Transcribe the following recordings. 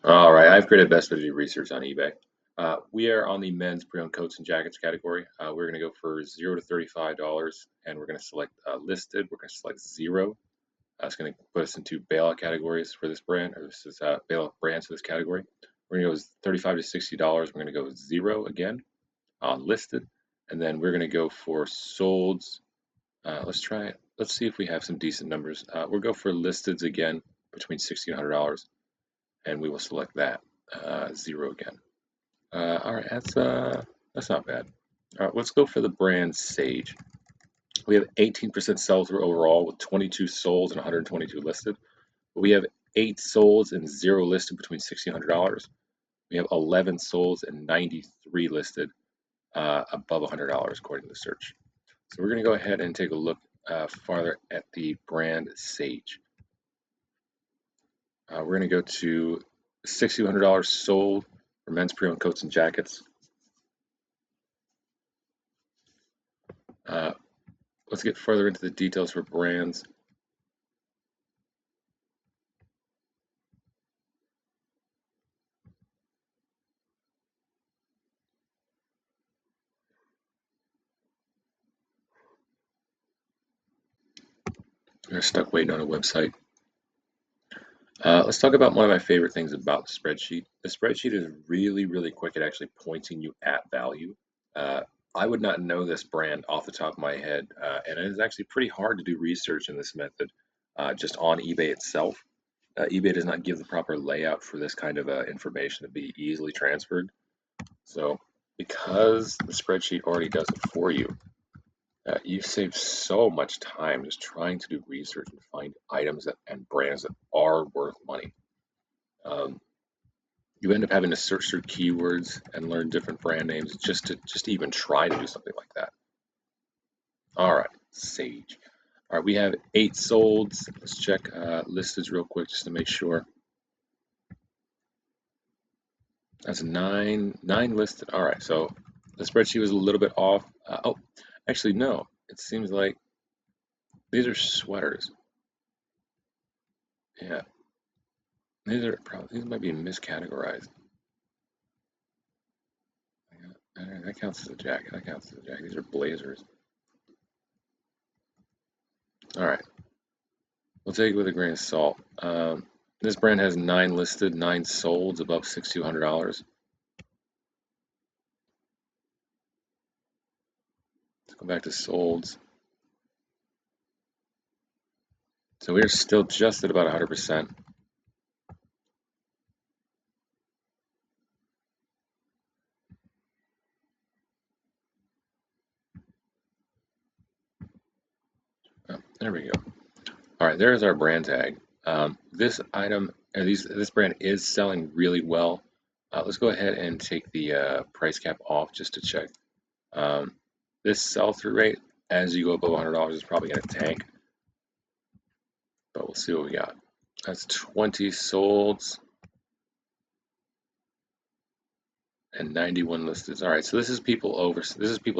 All right, I've created best fit to do research on eBay. We are on the men's pre-owned coats and jackets category. We're going to go for $0 to $35, and we're going to select listed. We're going to select zero. It's going to put us into bailout categories for this brand, or this is bailout brands for this category. We're going to go $35 to $60. We're going to go zero again on listed, and then we're going to go for solds. Let's try it. Let's see if we have some decent numbers. We'll go for listeds again between $60 and $100, and we will select that zero again. All right, that's not bad. All right, let's go for the brand Sage. We have 18% sell-through overall with 22 solds and 122 listed. But we have 8 solds and 0 listed between $60 and $100. We have 11 solds and 93 listed above $100 according to the search. So we're going to go ahead and take a look farther at the brand Sage. We're going to go to $60 to $100 sold for men's pre-owned coats and jackets. Let's get further into the details for brands. We're stuck waiting on a website. Let's talk about one of my favorite things about the spreadsheet. The spreadsheet is really, really quick at actually pointing you at value. I would not know this brand off the top of my head, and it is actually pretty hard to do research in this method just on eBay itself. eBay does not give the proper layout for this kind of information to be easily transferred. So because the spreadsheet already does it for you, you save so much time just trying to do research and find items and brands that are worth money. You end up having to search through keywords and learn different brand names just to even try to do something like that. All right, Sage. All right, we have 8 solds. Let's check listeds real quick just to make sure. That's 9 listed. All right, so the spreadsheet was a little bit off. Oh, actually, no. It seems like these are sweaters. Yeah, these might be miscategorized. That counts as a jacket. That counts as a jacket. These are blazers. All right, we'll take it with a grain of salt. This brand has 9 listed, 9 solds above $6,200. Let's go back to solds. So we're still just at about 100%. Oh, there we go. All right, there's our brand tag. This item, or this brand is selling really well. Let's go ahead and take the price cap off just to check. This sell-through rate, as you go above $100, is probably going to tank. But we'll see what we got. That's 20 solds and 91 listed. All right, so this is people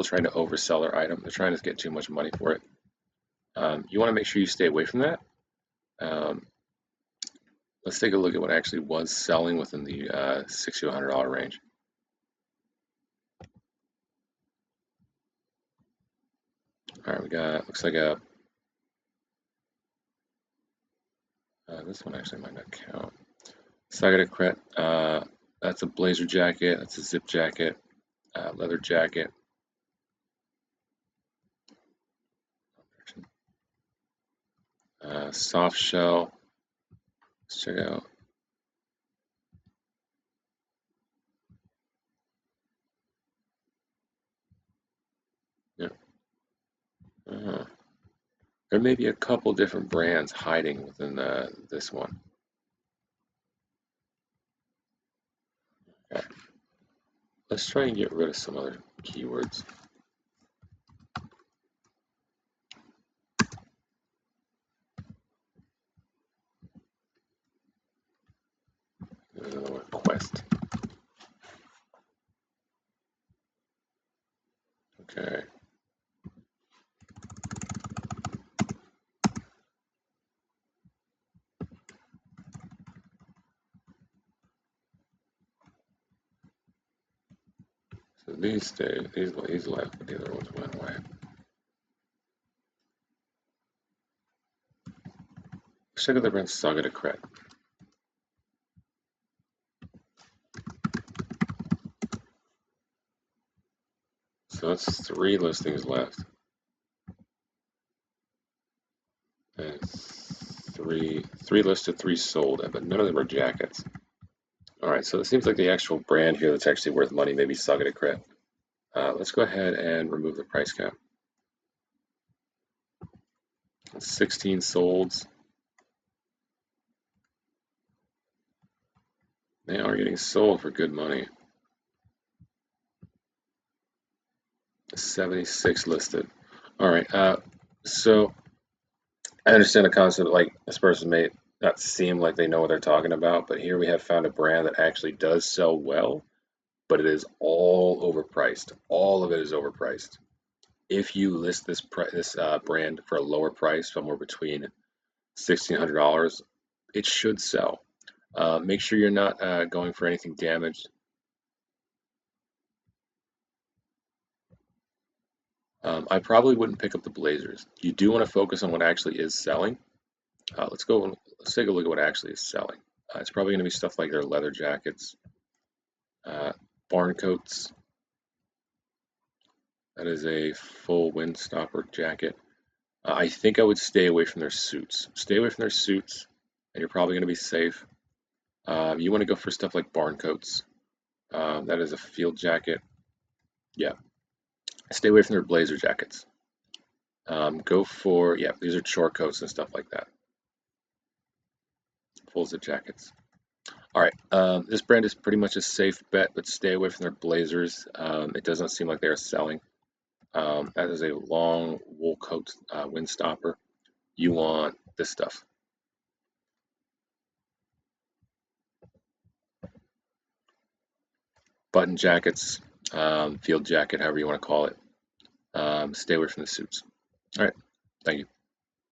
trying to oversell their item. They're trying to get too much money for it. You want to make sure you stay away from that. Let's take a look at what actually was selling within the $60 to $100 range. All right, we got, looks like a, this one actually might not count. Sagada that's a blazer jacket, that's a zip jacket, leather jacket. Soft shell, let's check out. Yeah. There may be a couple different brands hiding within this one. Okay. Let's try and get rid of some other keywords. There's another one, Quest. Okay. So these stayed, these left, but the other ones went away. Check out the brand Saga to Credit. So that's 3 listings left. And three listed, 3 sold, but none of them are jackets. All right, so it seems like the actual brand here that's actually worth money may be Saga to Credit. Let's go ahead and remove the price cap. 16 solds. They are getting sold for good money. 76 listed. All right, so I understand the concept. Like, this person may not seem like they know what they're talking about, but here we have found a brand that actually does sell well, but it is all overpriced. All of it is overpriced. If you list this brand for a lower price, somewhere between $1,600, it should sell. Make sure you're not going for anything damaged. I probably wouldn't pick up the blazers. You do want to focus on what actually is selling. Let's take a look at what actually is selling. It's probably going to be stuff like their leather jackets, barn coats. That is a full windstopper jacket. I think I would stay away from their suits. Stay away from their suits, and you're probably going to be safe. You want to go for stuff like barn coats. That is a field jacket. Yeah. Stay away from their blazer jackets. Go for, yeah, these are chore coats and stuff like that. Full zip jackets. All right, this brand is pretty much a safe bet, but stay away from their blazers. It doesn't seem like they're selling. That is a long wool coat windstopper. You want this stuff. Button jackets, field jacket, however you want to call it. Stay away from the suits. All right, thank you.